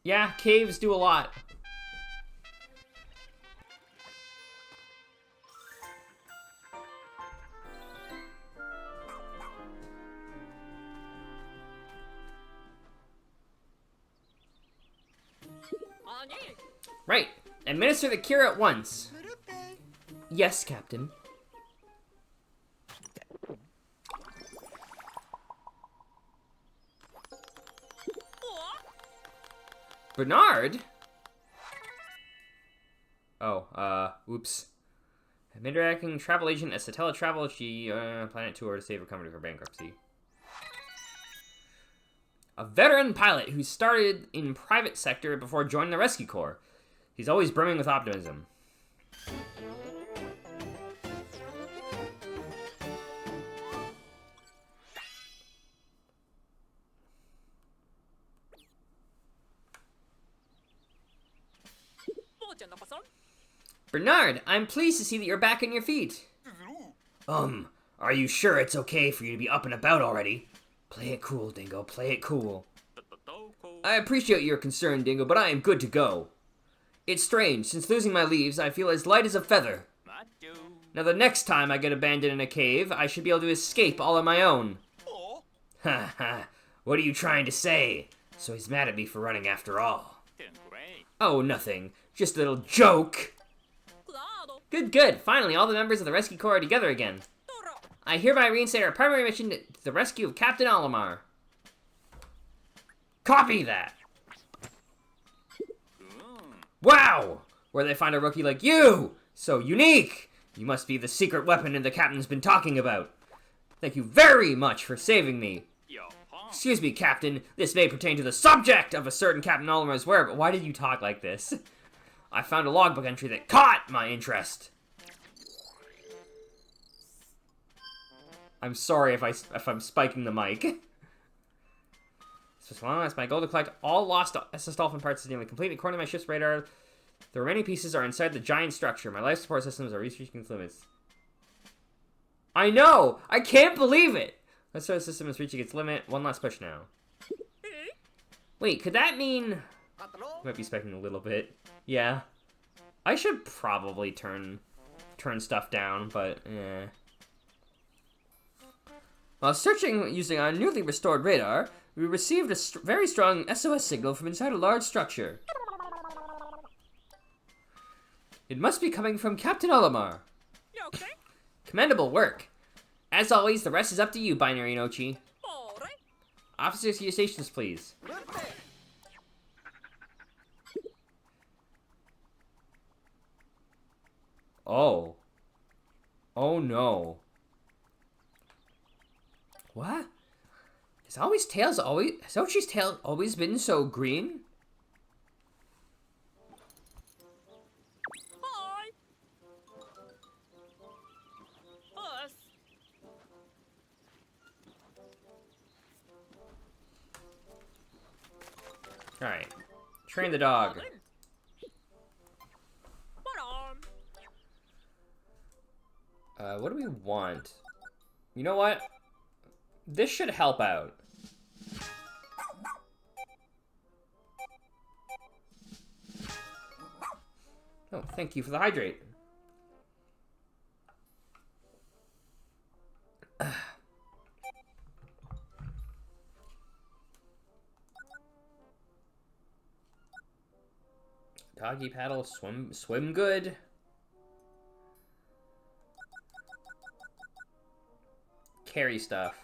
Yeah, caves do a lot. Right. Administer the cure at once. Yes, Captain. Bernard? Oh, oops. Mid-racking travel agent as Satchel travel, she, planet tour to save her company from bankruptcy. A veteran pilot who started in private sector before joining the Rescue Corps. He's always brimming with optimism. Bernard, I'm pleased to see that you're back on your feet. Are you sure it's okay for you to be up and about already? Play it cool, Dingo, play it cool. I appreciate your concern, Dingo, but I am good to go. It's strange, since losing my leaves, I feel as light as a feather. Now the next time I get abandoned in a cave, I should be able to escape all on my own. Ha ha, what are you trying to say? So he's mad at me for running after all. Oh, nothing, just a little joke. Good, good. Finally, all the members of the Rescue Corps are together again. I hereby reinstate our primary mission to the rescue of Captain Olimar. Copy that! Wow! Where'd they find a rookie like you? So unique! You must be the secret weapon the captain's been talking about. Thank you very much for saving me. Excuse me, Captain. This may pertain to the subject of a certain Captain Olimar's whereabouts. Why did you talk like this? I found a logbook entry that caught my interest. I'm sorry if I'm spiking the mic. So as long as my goal to collect all lost SS Dolphin parts is nearly complete, according to my ship's radar, the remaining pieces are inside the giant structure. My life support systems are reaching its limits. I know! I can't believe it! Life support system is reaching its limit. One last push now. Wait, could that mean... Might be specking a little bit. Yeah. I should probably turn stuff down, but eh. While searching using our newly restored radar, we received a very strong SOS signal from inside a large structure. It must be coming from Captain Olimar. You okay? Commendable work. As always, the rest is up to you, Binary Nochi. Alright. Officers to your stations, please. Oh. Oh no. What? Has Ochi's tail always been so green? Hi. Us. Alright. Train the dog. What do we want? You know what? This should help out. Oh, thank you for the hydrate. Doggy paddle, swim good. Carry stuff.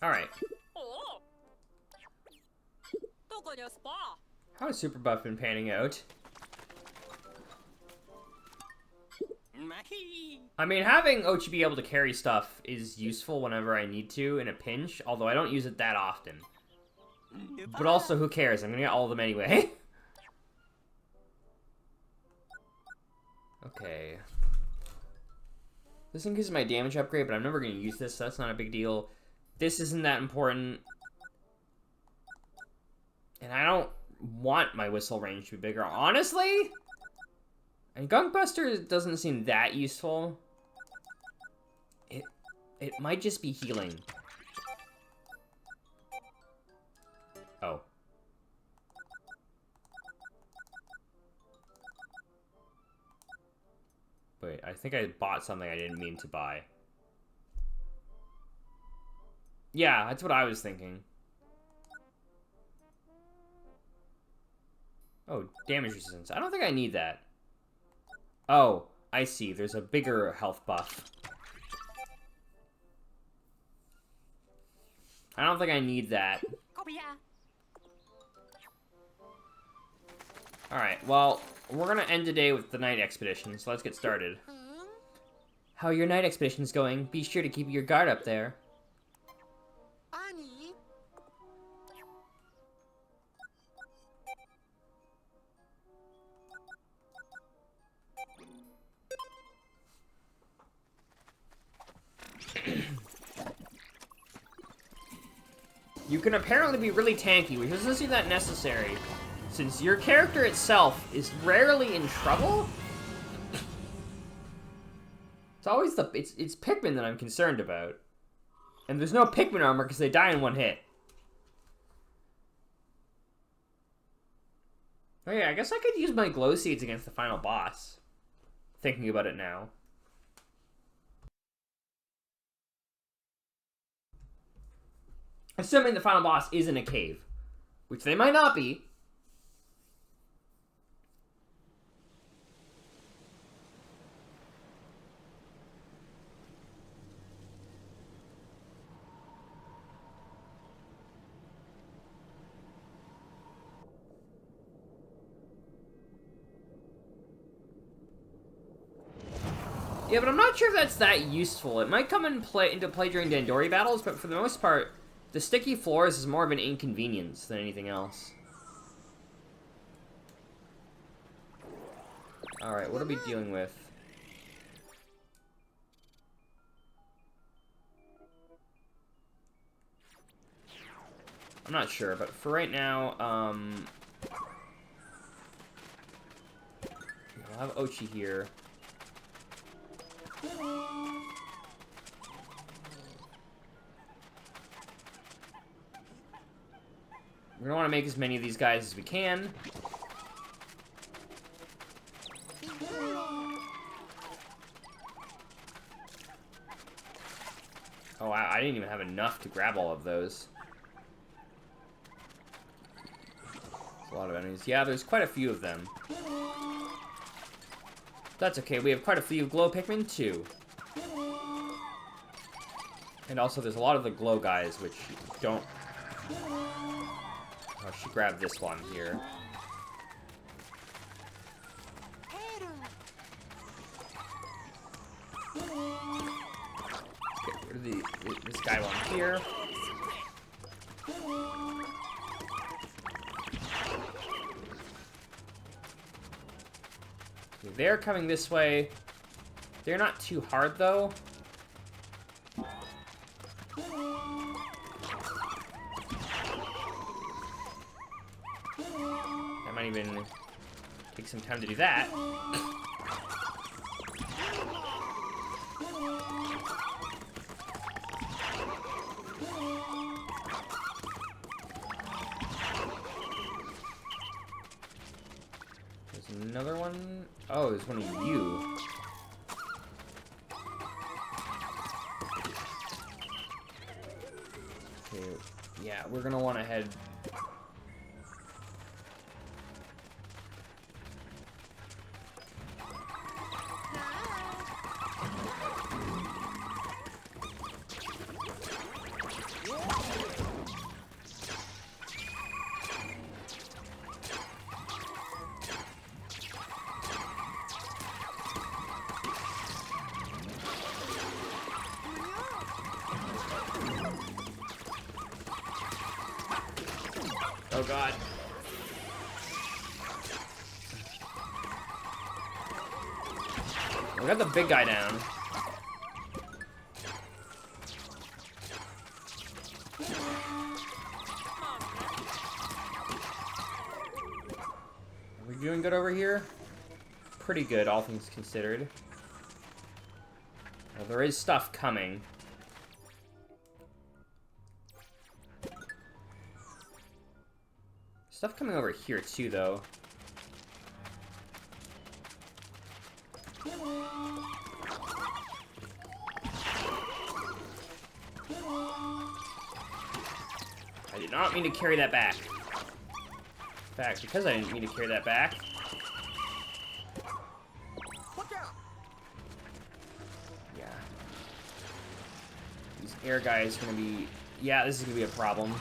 Alright. How has Super Buff been panning out? I mean, having Ochi be able to carry stuff is useful whenever I need to in a pinch, although I don't use it that often. But also, who cares? I'm gonna get all of them anyway. Okay. This increases my damage upgrade, but I'm never gonna use this, so that's not a big deal. This isn't that important. And I don't want my whistle range to be bigger, honestly? And Gunk Buster doesn't seem that useful. It might just be healing. Oh. Wait, I think I bought something I didn't mean to buy. Yeah, that's what I was thinking. Oh, damage resistance. I don't think I need that. Oh, I see. There's a bigger health buff. I don't think I need that. Alright, well, we're gonna end today with the night expedition, so let's get started. How are your night expeditions going? Be sure to keep your guard up there. You can apparently be really tanky, which doesn't seem that necessary, since your character itself is rarely in trouble. It's always it's Pikmin that I'm concerned about. And there's no Pikmin armor because they die in one hit. Oh yeah, I guess I could use my glow seeds against the final boss. Thinking about it now. Assuming the final boss is in a cave. Which they might not be. Yeah, but I'm not sure if that's that useful. It might come into play during Dandori battles, but for the most part, the sticky floors is more of an inconvenience than anything else. Alright, what are we dealing with? I'm not sure, but for right now, we'll have Ochi here. We're gonna want to make as many of these guys as we can. Oh, I didn't even have enough to grab all of those. There's a lot of enemies. Yeah, there's quite a few of them. That's okay, we have quite a few glow Pikmin too. And also there's a lot of the glow guys which don't... I should grab this one here. Get rid of this guy one here. Okay, they're coming this way. They're not too hard though. Might even take some time to do that. There's another one. Oh, there's one of you. Okay, yeah, we're gonna want to head. Oh god. We got the big guy down. Are we doing good over here? Pretty good, all things considered. Well, there is stuff coming. Stuff coming over here too, though. I did not mean to carry that back. In fact, because I didn't mean to carry that back. Yeah. These air guys are gonna be... Yeah, this is gonna be a problem.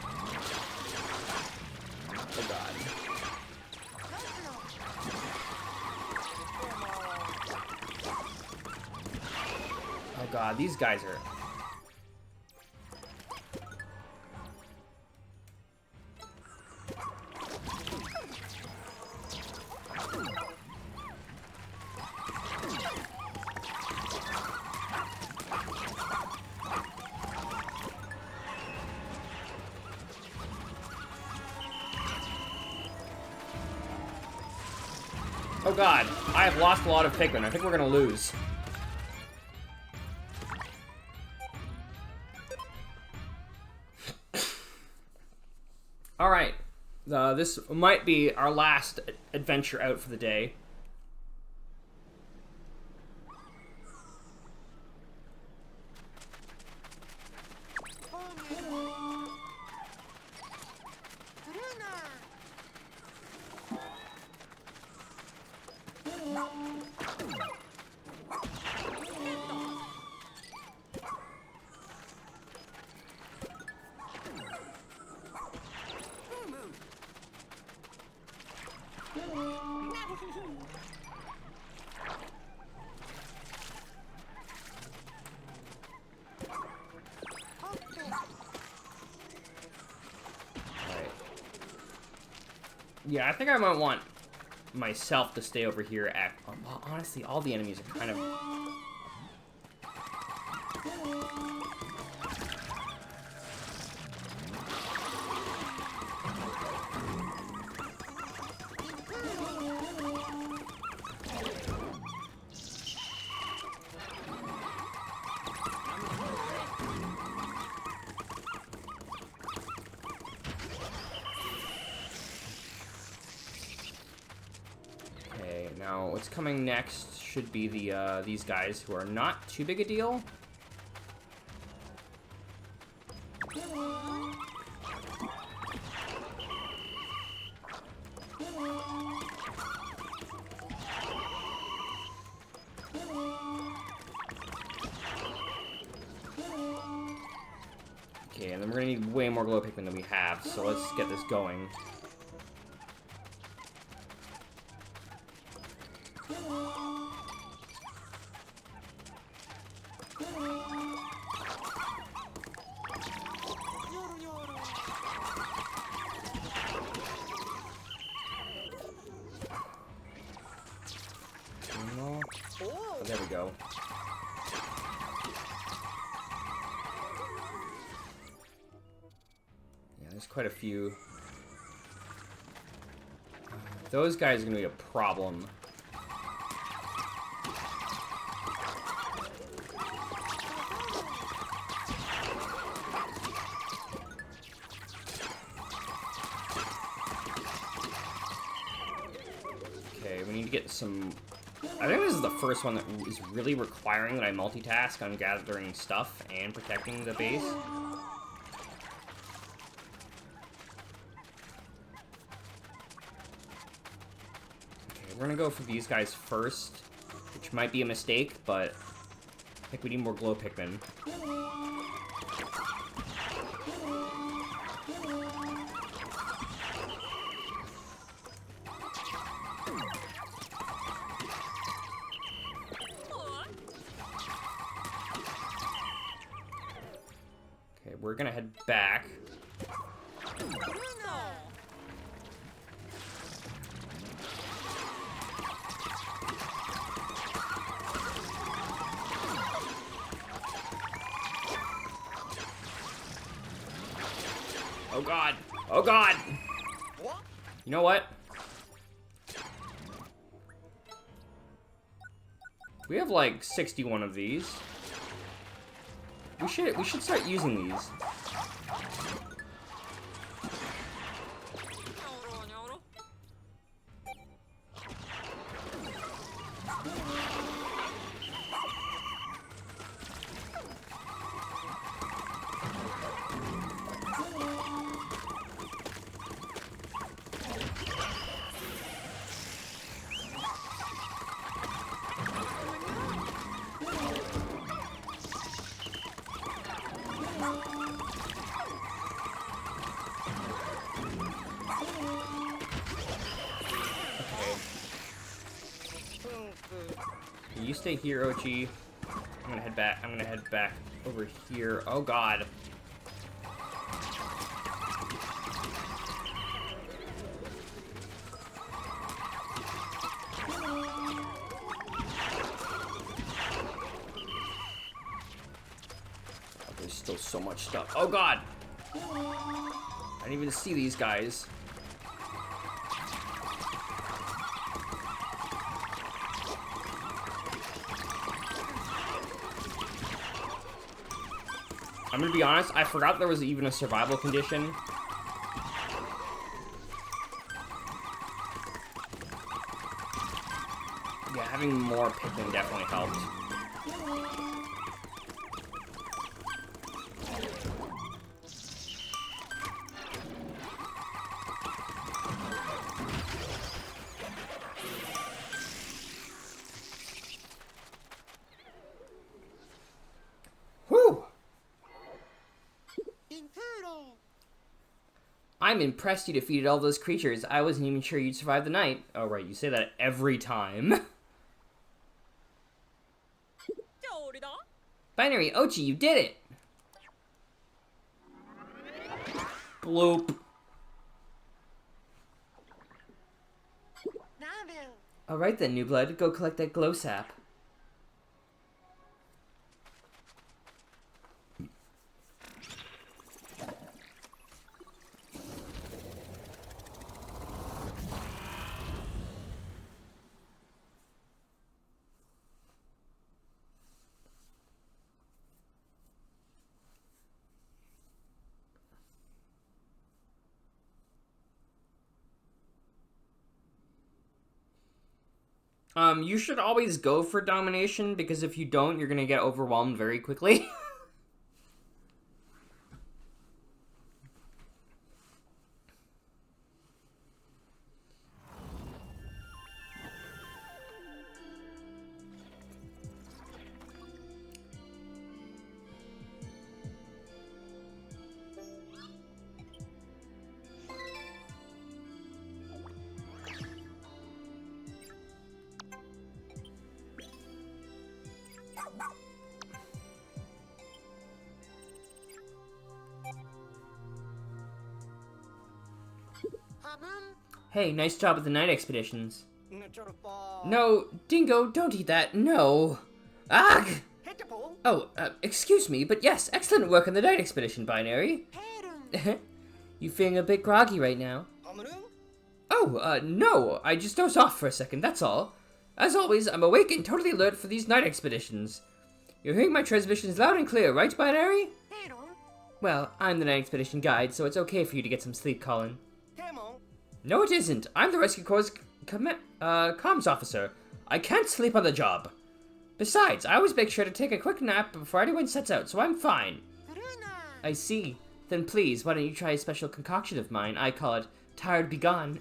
Oh god. Oh god, these guys are... Oh god, I have lost a lot of Pikmin. I think we're gonna lose. Alright, this might be our last adventure out for the day. Yeah, I think I might want myself to stay over here at... Well, honestly, all the enemies are kind of... Now, what's coming next should be the these guys, who are not too big a deal. Okay, and then we're gonna need way more glow Pikmin than we have, so let's get this going. Oh, there we go. Yeah, there's quite a few. Those guys are gonna be a problem. Okay, we need to get some... I think this is the first one that is really requiring that I multitask on gathering stuff and protecting the base. Okay, we're gonna go for these guys first, which might be a mistake, but I think we need more glow Pikmin. We're gonna head back. Oh god! Oh god! You know what? We have like 61 of these. We should start using these. stay here, Ochi. I'm gonna head back. I'm gonna head back over here. Oh God. Oh, there's still so much stuff. Oh God. I didn't even see these guys. I'm gonna be honest, I forgot there was even a survival condition. Yeah, having more Pikmin definitely helped. Whew! I'm impressed you defeated all those creatures. I wasn't even sure you'd survive the night. Oh, right, you say that every time. Binary Ochi, you did it! Bloop. Alright then, new blood. Go collect that glow sap. You should always go for domination, because if you don't, you're gonna get overwhelmed very quickly. Hey, nice job with the night expeditions. No, Dingo, don't eat that. No. Ugh! Oh, excuse me, but yes, excellent work on the night expedition, Binary. You feeling a bit groggy right now? Oh, no, I just dozed off for a second, that's all. As always, I'm awake and totally alert for these night expeditions. You're hearing my transmissions loud and clear, right, Binary? Well, I'm the night expedition guide, so it's okay for you to get some sleep, Colin. No, it isn't. I'm the Rescue Corps' comms officer. I can't sleep on the job. Besides, I always make sure to take a quick nap before anyone sets out, so I'm fine. I see. Then please, why don't you try a special concoction of mine? I call it Tired Begone.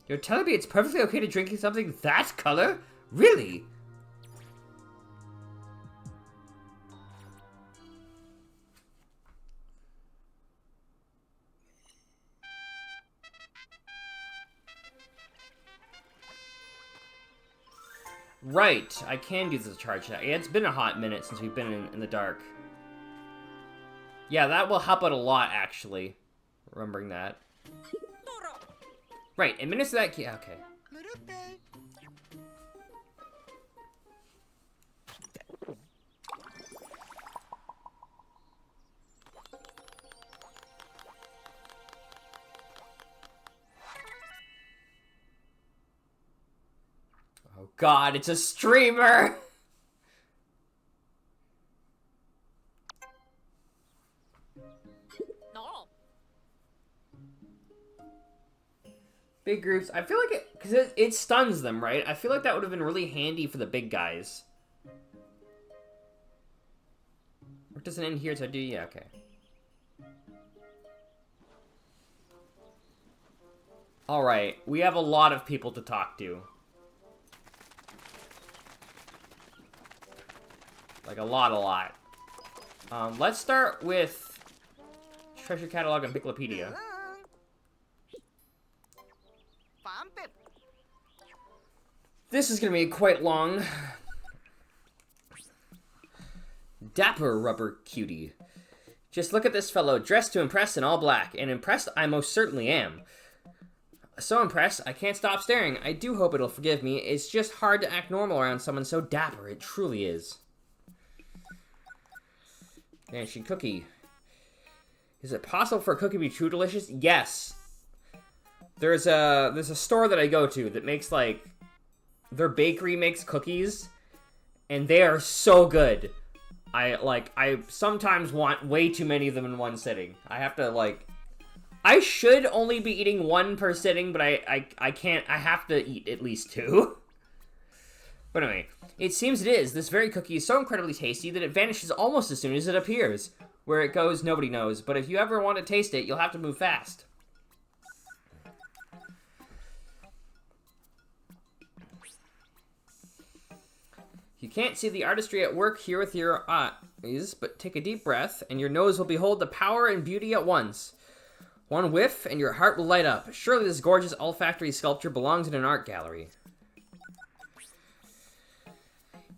You're telling me it's perfectly okay to drink something that color? Really? Right, I can do the charge now. Yeah, it's been a hot minute since we've been in the dark. Yeah, that will help out a lot, actually. Remembering that. Right, administer that key. Okay. Oh God, it's a streamer! No. Big groups. I feel like it, because it stuns them, right? I feel like that would have been really handy for the big guys. Or does it end here? So I do, yeah, okay. Alright, we have a lot of people to talk to. Like, a lot. Let's start with Treasure Catalog and Encyclopedia. This is going to be quite long. Dapper Rubber Cutie. Just look at this fellow, dressed to impress in all black. And impressed I most certainly am. So impressed, I can't stop staring. I do hope it'll forgive me. It's just hard to act normal around someone so dapper. It truly is. Vanishing Cookie. Is it possible for a cookie to be true delicious? Yes. There's a store that I go to that makes, like, their bakery makes cookies, and they are so good. I sometimes want way too many of them in one sitting. I have to, like, I should only be eating one per sitting, but I can't, I have to eat at least two. But anyway, it seems it is. This very cookie is so incredibly tasty that it vanishes almost as soon as it appears. Where it goes, nobody knows, but if you ever want to taste it, you'll have to move fast. You can't see the artistry at work here with your eyes, but take a deep breath, and your nose will behold the power and beauty at once. One whiff, and your heart will light up. Surely this gorgeous olfactory sculpture belongs in an art gallery.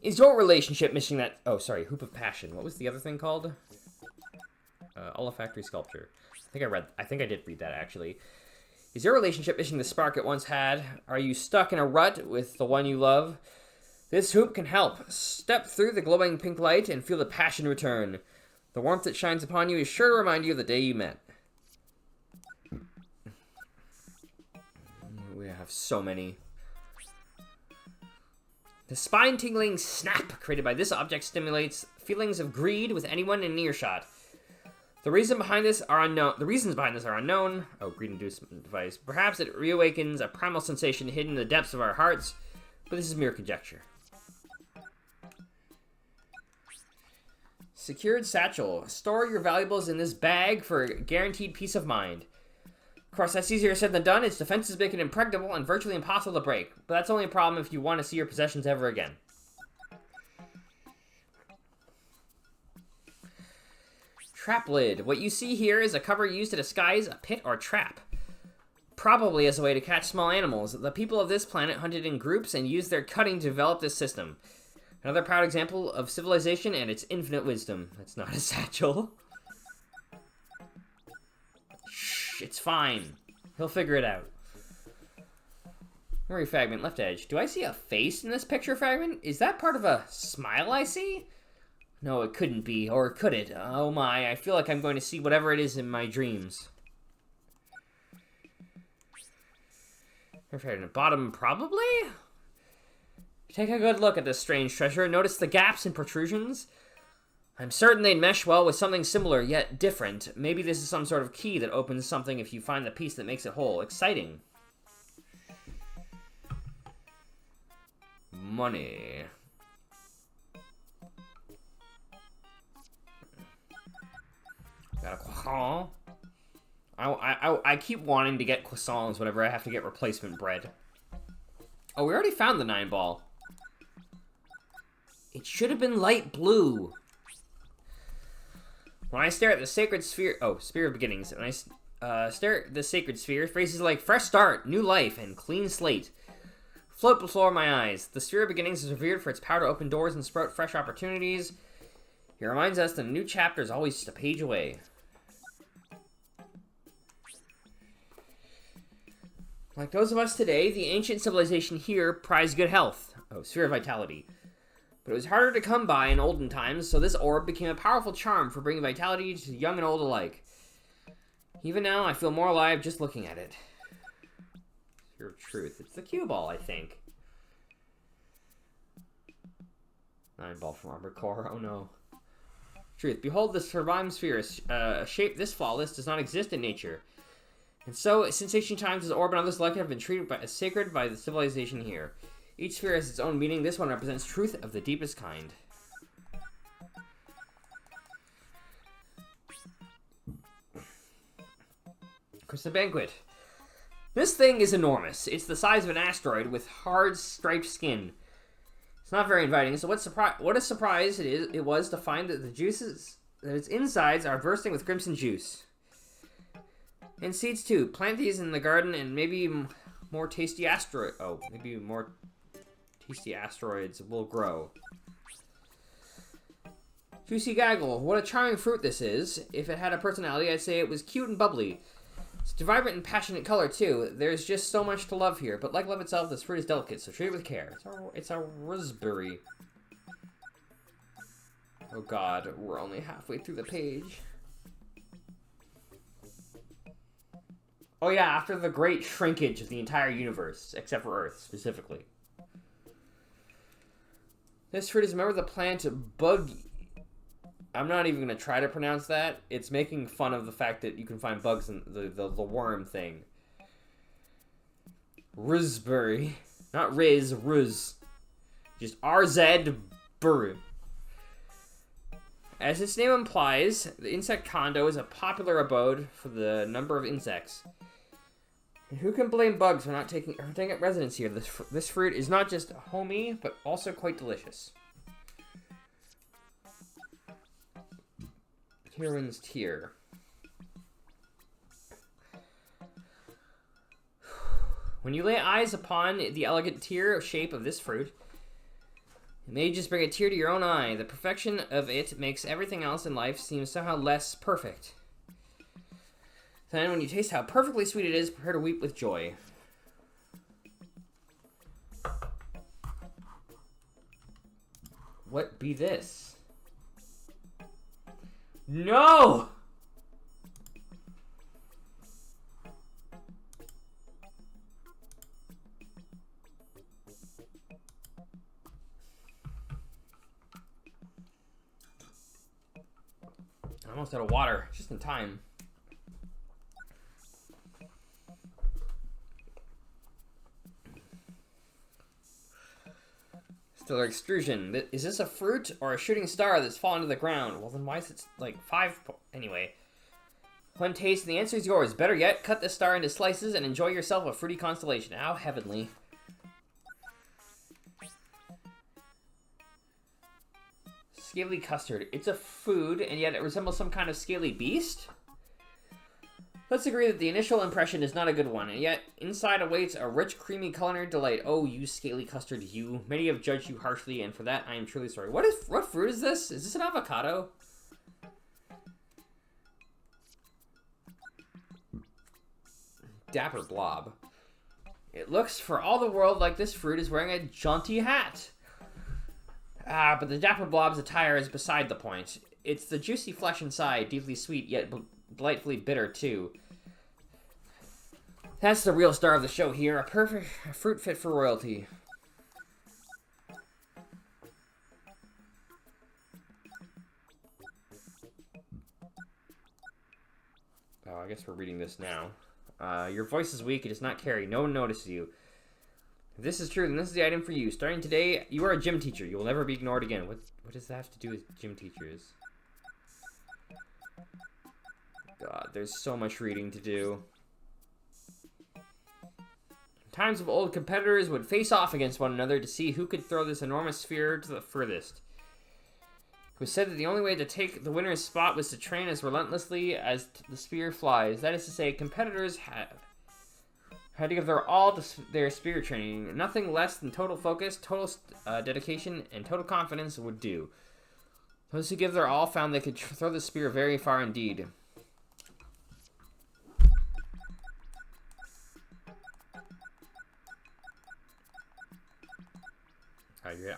Is your relationship missing that... Oh, sorry, Hoop of Passion. What was the other thing called? Olfactory sculpture. I think I did read that, actually. Is your relationship missing the spark it once had? Are you stuck in a rut with the one you love? This hoop can help. Step through the glowing pink light and feel the passion return. The warmth that shines upon you is sure to remind you of the day you met. We have so many. The spine-tingling snap created by this object stimulates feelings of greed with anyone in earshot. The reasons behind this are unknown. Oh, greed-inducement device. Perhaps it reawakens a primal sensation hidden in the depths of our hearts, but this is mere conjecture. Secured Satchel. Store your valuables in this bag for guaranteed peace of mind. Of course, that's easier said than done. Its defenses make it impregnable and virtually impossible to break. But that's only a problem if you want to see your possessions ever again. Trap lid. What you see here is a cover used to disguise a pit or trap. Probably as a way to catch small animals. The people of this planet hunted in groups and used their cunning to develop this system. Another proud example of civilization and its infinite wisdom. That's not a satchel. Shh, it's fine. He'll figure it out. Memory fragment, left edge. Do I see a face in this picture fragment? Is that part of a smile I see? No, it couldn't be. Or could it? Oh my, I feel like I'm going to see whatever it is in my dreams. Memory bottom, probably? Take a good look at this strange treasure. Notice the gaps and protrusions. I'm certain they'd mesh well with something similar, yet different. Maybe this is some sort of key that opens something if you find the piece that makes it whole. Exciting. Money. Got a croissant. I keep wanting to get croissants whenever I have to get replacement bread. Oh, we already found the 9-ball. It should have been light blue. When I stare at the sacred sphere... Oh, Spear of Beginnings. When I stare at the sacred sphere, phrases like fresh start, new life, and clean slate float before my eyes. The Sphere of Beginnings is revered for its power to open doors and sprout fresh opportunities. It reminds us that a new chapter is always just a page away. Like those of us today, the ancient civilization here prized good health. Oh, Sphere of Vitality. But it was harder to come by in olden times, so this orb became a powerful charm for bringing vitality to young and old alike. Even now, I feel more alive just looking at it. Sphere of Truth. It's the cue ball, I think. 9-ball from Armored Core. Oh no. Truth. Behold the sublime sphere, a shape this flawless does not exist in nature. And so, since ancient times, this orb and others like it have been treated as sacred by the civilization here. Each sphere has its own meaning. This one represents truth of the deepest kind. Of course, the Banquet. This thing is enormous. It's the size of an asteroid with hard, striped skin. It's not very inviting. So what a surprise it was to find that that its insides are bursting with crimson juice. And seeds too. Plant these in the garden and maybe more tasty asteroid. Oh, maybe more Tasty asteroids will grow. Juicy Gaggle. What a charming fruit this is. If it had a personality, I'd say it was cute and bubbly. It's vibrant and passionate color, too. There's just so much to love here. But like love itself, this fruit is delicate, so treat it with care. It's a raspberry. Oh god, we're only halfway through the page. Oh yeah, after the great shrinkage of the entire universe, except for Earth, specifically. This fruit is a member of the plant bug... I'm not even going to try to pronounce that. It's making fun of the fact that you can find bugs in the worm thing. Raspberry. Not Riz, Ruz. Just R-Z-berry. As its name implies, the insect condo is a popular abode for the number of insects. And who can blame bugs for not taking up residence here? This fruit is not just homey, but also quite delicious. Heroine's Tear. When you lay eyes upon the elegant tear shape of this fruit, it may just bring a tear to your own eye. The perfection of it makes everything else in life seem somehow less perfect. Then, when you taste how perfectly sweet it is, prepare to weep with joy. What be this? No! I'm almost out of water, just in time. Stellar extrusion. Is this a fruit or a shooting star that's fallen to the ground? Well, then why is it like 5? Anyway. One taste and the answer is yours. Better yet, cut the star into slices and enjoy yourself a fruity constellation. How heavenly. Scaly Custard. It's a food, and yet it resembles some kind of scaly beast? Let's agree that the initial impression is not a good one, and yet inside awaits a rich, creamy culinary delight. Oh, you Scaly Custard, you. Many have judged you harshly, and for that I am truly sorry. What fruit is this? Is this an avocado? Dapper Blob. It looks for all the world like this fruit is wearing a jaunty hat. But the Dapper Blob's attire is beside the point. It's the juicy flesh inside, deeply sweet, yet delightfully bitter, too. That's the real star of the show here. A perfect fruit fit for royalty. Oh, I guess we're reading this now. Your voice is weak. It does not carry. No one notices you. If this is true, then this is the item for you. Starting today, you are a gym teacher. You will never be ignored again. What does that have to do with gym teachers? God, there's so much reading to do. Times of old, competitors would face off against one another to see who could throw this enormous sphere to the furthest. It was said that the only way to take the winner's spot was to train as relentlessly as the spear flies. That is to say, competitors had to give their all to their spear training. Nothing less than total focus, total dedication, and total confidence would do. Those who give their all found they could throw the spear very far indeed.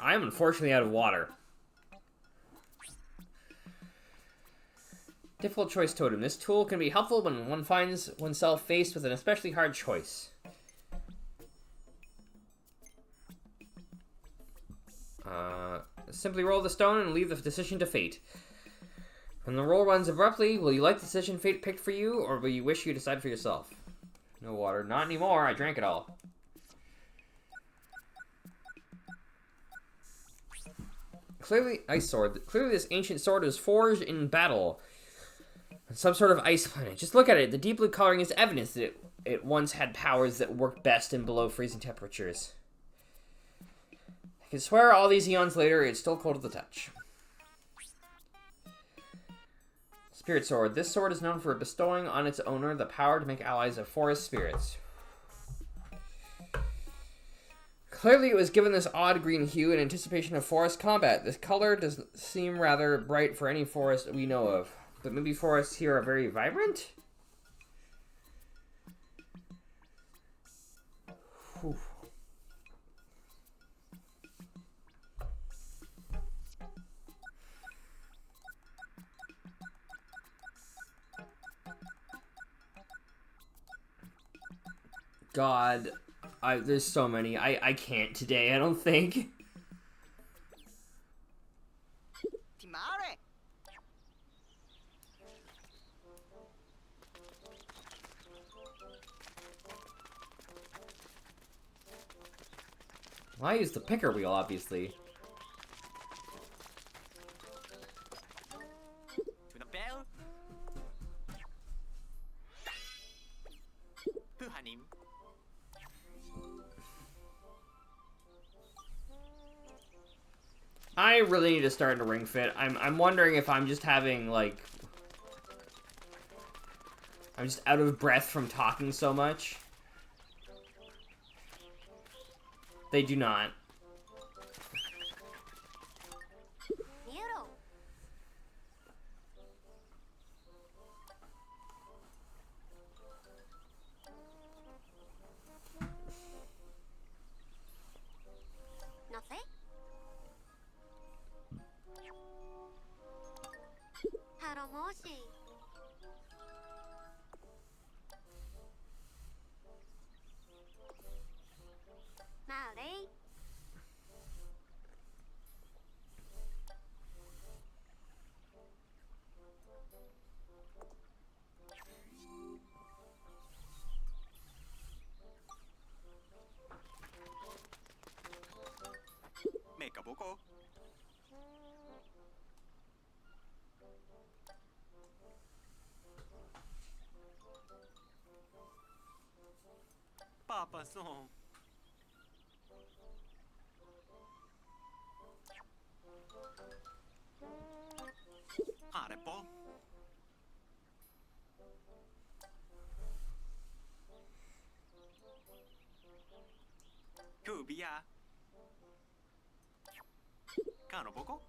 I am unfortunately out of water. Difficult choice totem. This tool can be helpful when one finds oneself faced with an especially hard choice. Simply roll the stone and leave the decision to fate. When the roll runs abruptly, will you like the decision fate picked for you, or will you wish you decide for yourself? No water. Not anymore. I drank it all. Clearly, ice sword. Clearly this ancient sword was forged in battle. On some sort of ice planet. Just look at it. The deep blue coloring is evidence that it once had powers that worked best in below freezing temperatures. I can swear all these eons later, it's still cold to the touch. Spirit sword. This sword is known for bestowing on its owner the power to make allies of forest spirits. Clearly it was given this odd green hue in anticipation of forest combat. This color does seem rather bright for any forest we know of. But maybe forests here are very vibrant? Whew. God, there's so many. I can't today, I don't think. Well, I use the picker wheel, obviously. I really need to start to ring fit. I'm wondering if I'm just having, like... I'm just out of breath from talking so much. They do not. Papa song. Arepo. Kubia. Kanoboko.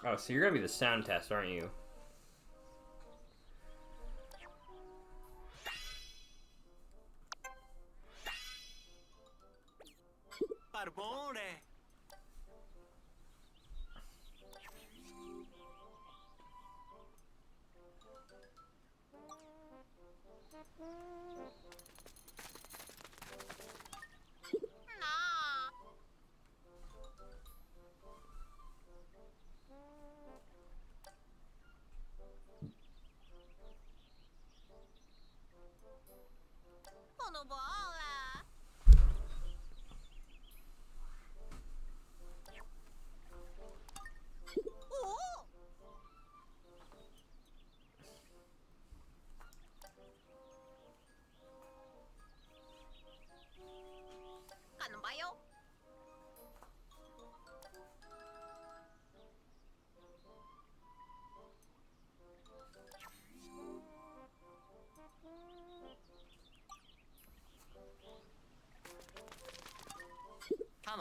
Oh, so you're gonna be the sound test, aren't you? Barbone.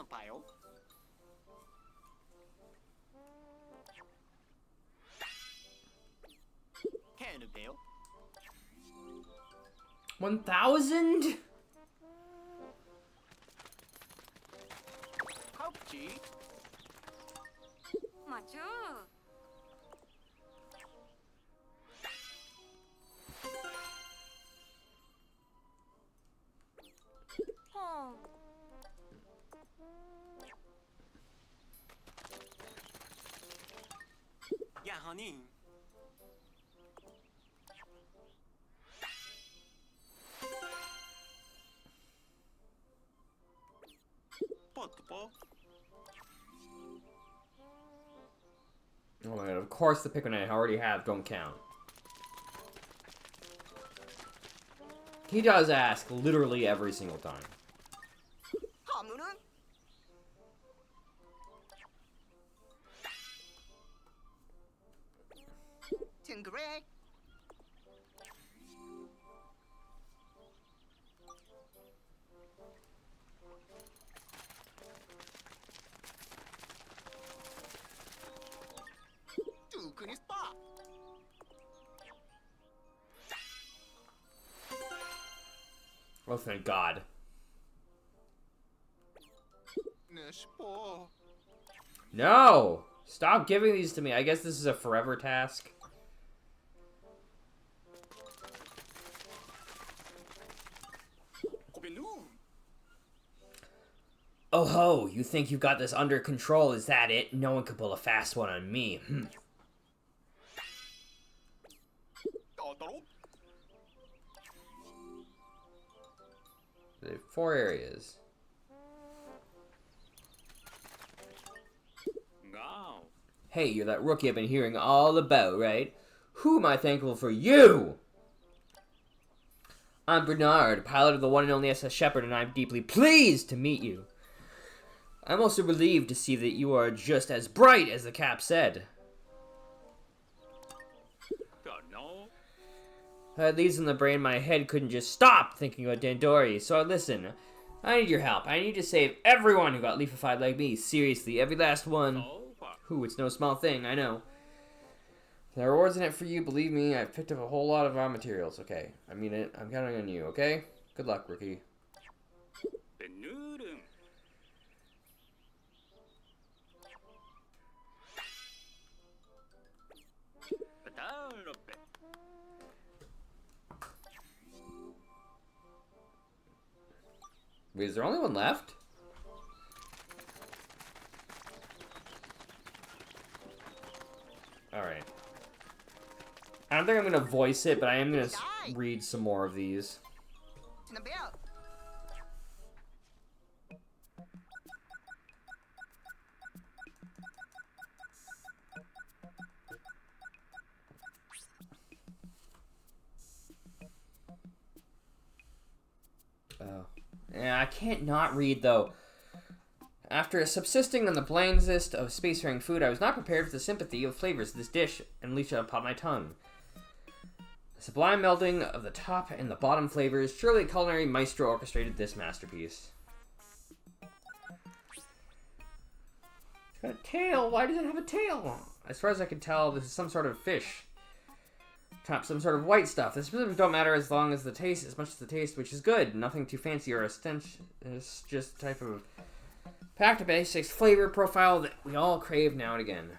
Pile. Cannibal. 1,000? Hopchi. Yeah, honey. Potpo. Oh my god, of course the Pikmin I already have don't count. He does ask literally every single time. Oh, thank God. No! Stop giving these to me. I guess this is a forever task. Oh ho, you think you've got this under control, is that it? No one could pull a fast one on me. There are 4 areas. Hey, you're that rookie I've been hearing all about, right? Who am I thankful for? You! I'm Bernard, pilot of the one and only SS Shepherd, and I'm deeply pleased to meet you. I'm also relieved to see that you are just as bright as the cap said. I had leads in the brain, my head couldn't just stop thinking about Dandori, so listen, I need your help. I need to save everyone who got leafified like me. Seriously, every last one. Whew, it's no small thing, I know. There are rewards in it for you, believe me, I've picked up a whole lot of raw materials, okay? I mean it, I'm counting on you, okay? Good luck, rookie. Wait, is there only one left? Alright. I don't think I'm going to voice it, but I am going to read some more of these. Oh. Yeah, I can't not read, though. After subsisting on the blandest of spacefaring food, I was not prepared for the sympathy of flavors of this dish, and leached upon my tongue. The sublime melding of the top and the bottom flavors, surely a culinary maestro orchestrated this masterpiece. It's got a tail. Why does it have a tail? As far as I can tell, this is some sort of fish. Some sort of white stuff. The specifics don't matter as long as the taste, as much as the taste, which is good. Nothing too fancy or stench. It's just a type of packed to basics flavor profile that we all crave now and again.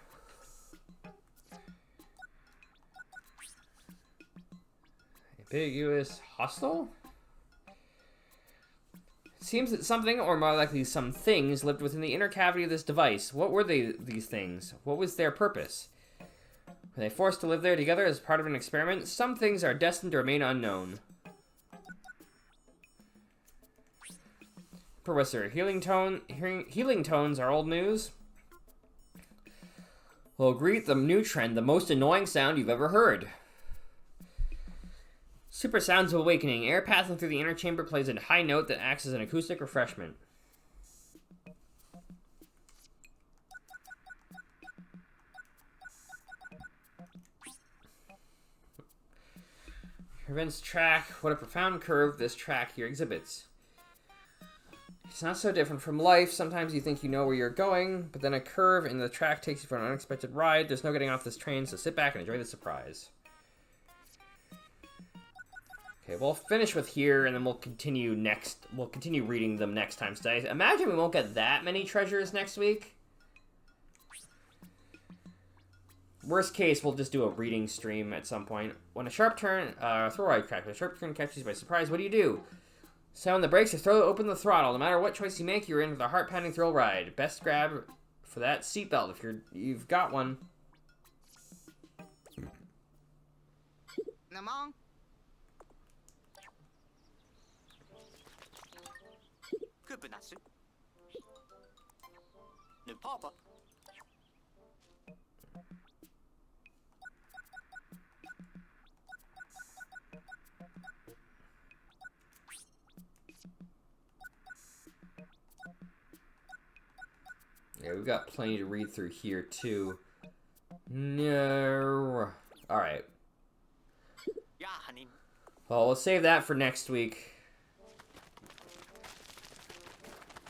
Ambiguous Hostel? It seems that something, or more likely some things, lived within the inner cavity of this device. What were these things? What was their purpose? Were they forced to live there together as part of an experiment? Some things are destined to remain unknown. Professor, healing tones are old news. Well, greet the new trend, the most annoying sound you've ever heard. Super sounds of awakening. Air passing through the inner chamber plays a high note that acts as an acoustic refreshment. Prevents track. What a profound curve this track here exhibits. It's not so different from life. Sometimes you think you know where you're going, but then a curve in the track takes you for an unexpected ride. There's no getting off this train, so sit back and enjoy the surprise. Okay, we'll finish with here, and then we'll continue next. We'll continue reading them next time. So I imagine we won't get that many treasures next week. Worst case, we'll just do a reading stream at some point. When a sharp turn, throw ride crack. When a sharp turn catches you by surprise, what do? Sound the brakes or throw open the throttle. No matter what choice you make, you're in with a heart-pounding thrill ride. Best grab for that seatbelt if you've got one. Namong. Papa. Yeah, we've got plenty to read through here, too. No. Alright. Yeah, honey. Well, we'll save that for next week.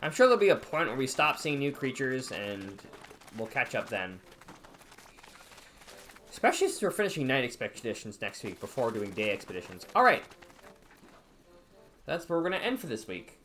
I'm sure there'll be a point where we stop seeing new creatures, and we'll catch up then. Especially since we're finishing night expeditions next week before doing day expeditions. Alright. that's where we're gonna end for this week.